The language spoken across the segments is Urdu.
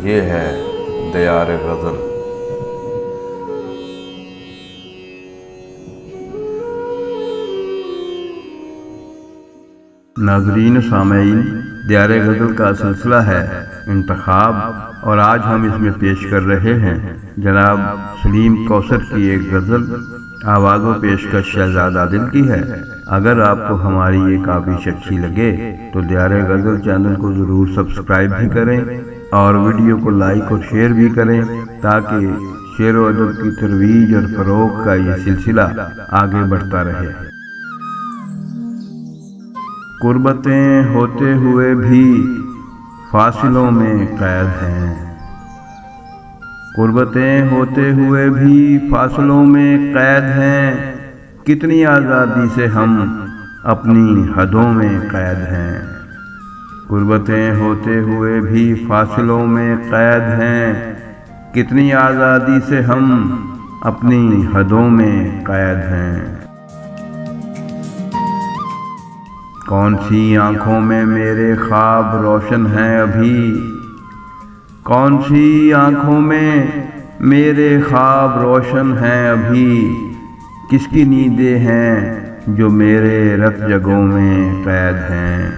یہ ہے دیار غزل۔ ناظرین و سامعین، دیار غزل کا سلسلہ ہے انتخاب، اور آج ہم اس میں پیش کر رہے ہیں جناب سلیم کوثر کی ایک غزل، آواز و پیشکش شہزاد عادل کی ہے۔ اگر آپ کو ہماری یہ کاوش اچھی لگے تو دیار غزل چینل کو ضرور سبسکرائب بھی کریں اور ویڈیو کو لائک اور شیئر بھی کریں تاکہ شعر و ادب کی ترویج اور فروغ کا یہ سلسلہ آگے بڑھتا رہے۔ قربتیں ہوتے ہوئے بھی فاصلوں میں قید ہیں، قربتیں ہوتے ہوئے بھی فاصلوں میں قید ہیں، کتنی آزادی سے ہم اپنی حدوں میں قید ہیں۔ قربتیں ہوتے ہوئے بھی فاصلوں میں قید ہیں، کتنی آزادی سے ہم اپنی حدوں میں قید ہیں۔ کون سی آنکھوں میں میرے خواب روشن ہیں ابھی، کون سی آنکھوں میں میرے خواب روشن ہیں ابھی، کس کی نیندیں ہیں جو میرے رت جگوں میں قید ہیں۔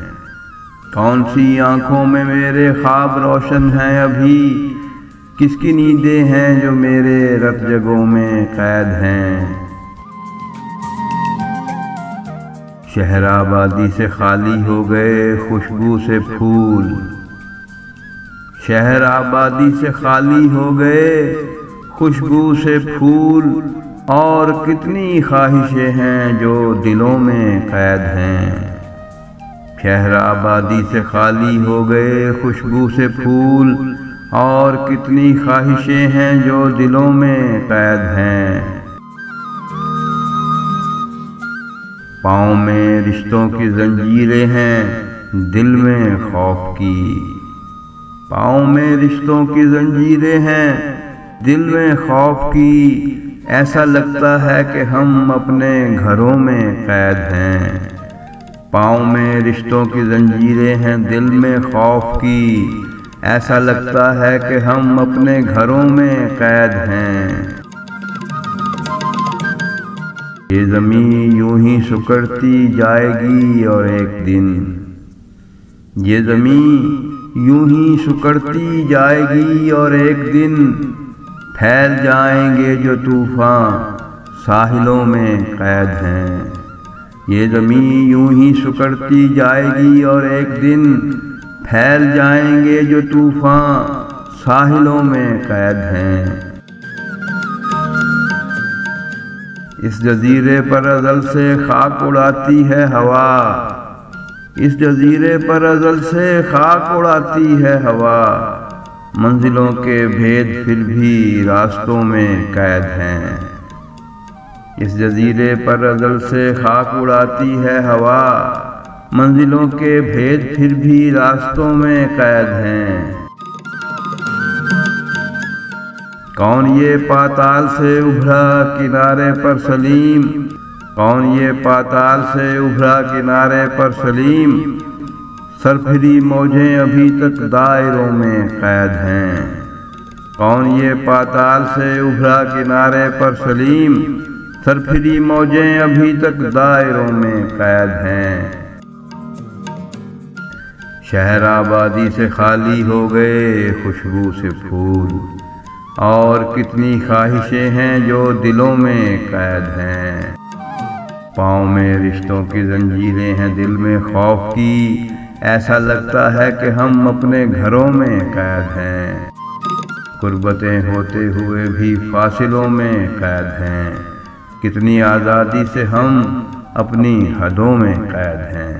کون سی آنکھوں میں میرے خواب روشن ہیں ابھی، کس کی نیندیں ہیں جو میرے رت جگوں میں قید ہیں۔ شہر آبادی سے خالی ہو گئے خوشبو سے پھول، شہر آبادی سے خالی ہو گئے خوشبو سے پھول، اور کتنی خواہشیں ہیں جو دلوں میں قید ہیں۔ شہر آبادی سے خالی ہو گئے خوشبو سے پھول، اور کتنی خواہشیں ہیں جو دلوں میں قید ہیں۔ پاؤں میں رشتوں کی زنجیریں ہیں دل میں خوف کی، پاؤں میں رشتوں کی زنجیریں ہیں دل میں خوف کی، ایسا لگتا ہے کہ ہم اپنے گھروں میں قید ہیں۔ پاؤں میں رشتوں کی زنجیریں ہیں دل میں خوف کی، ایسا لگتا ہے کہ ہم اپنے گھروں میں قید ہیں۔ یہ زمین یوں ہی سکڑتی جائے گی اور ایک دن، یہ زمین یوں ہی سکڑتی جائے گی اور ایک دن پھیل جائیں گے جو طوفان ساحلوں میں قید ہیں۔ یہ زمین یوں ہی سکڑتی جائے گی اور ایک دن پھیل جائیں گے جو طوفان ساحلوں میں قید ہیں۔ اس جزیرے پر ازل سے خاک اڑاتی ہے ہوا، اس جزیرے پر ازل سے خاک اڑاتی ہے ہوا، منزلوں کے بھید پھر بھی راستوں میں قید ہیں۔ اس جزیرے پر ازل سے خاک اڑاتی ہے ہوا، منزلوں کے بھید پھر بھی راستوں میں قید ہیں۔ کون یہ پاتال سے ابھرا کنارے پر سلیم، کون یہ پاتال سے ابھرا کنارے پر سلیم، سرپھری موجیں ابھی تک دائروں میں قید ہیں۔ کون یہ پاتال سے ابھرا کنارے پر سلیم، سرپھری موجیں ابھی تک دائروں میں قید ہیں۔ شہر آبادی سے خالی ہو گئے خوشبو سے پھول، اور کتنی خواہشیں ہیں جو دلوں میں قید ہیں۔ پاؤں میں رشتوں کی زنجیریں ہیں دل میں خوف کی، ایسا لگتا ہے کہ ہم اپنے گھروں میں قید ہیں۔ قربتیں ہوتے ہوئے بھی فاصلوں میں قید ہیں، کتنی آزادی سے ہم اپنی حدوں میں قید ہیں۔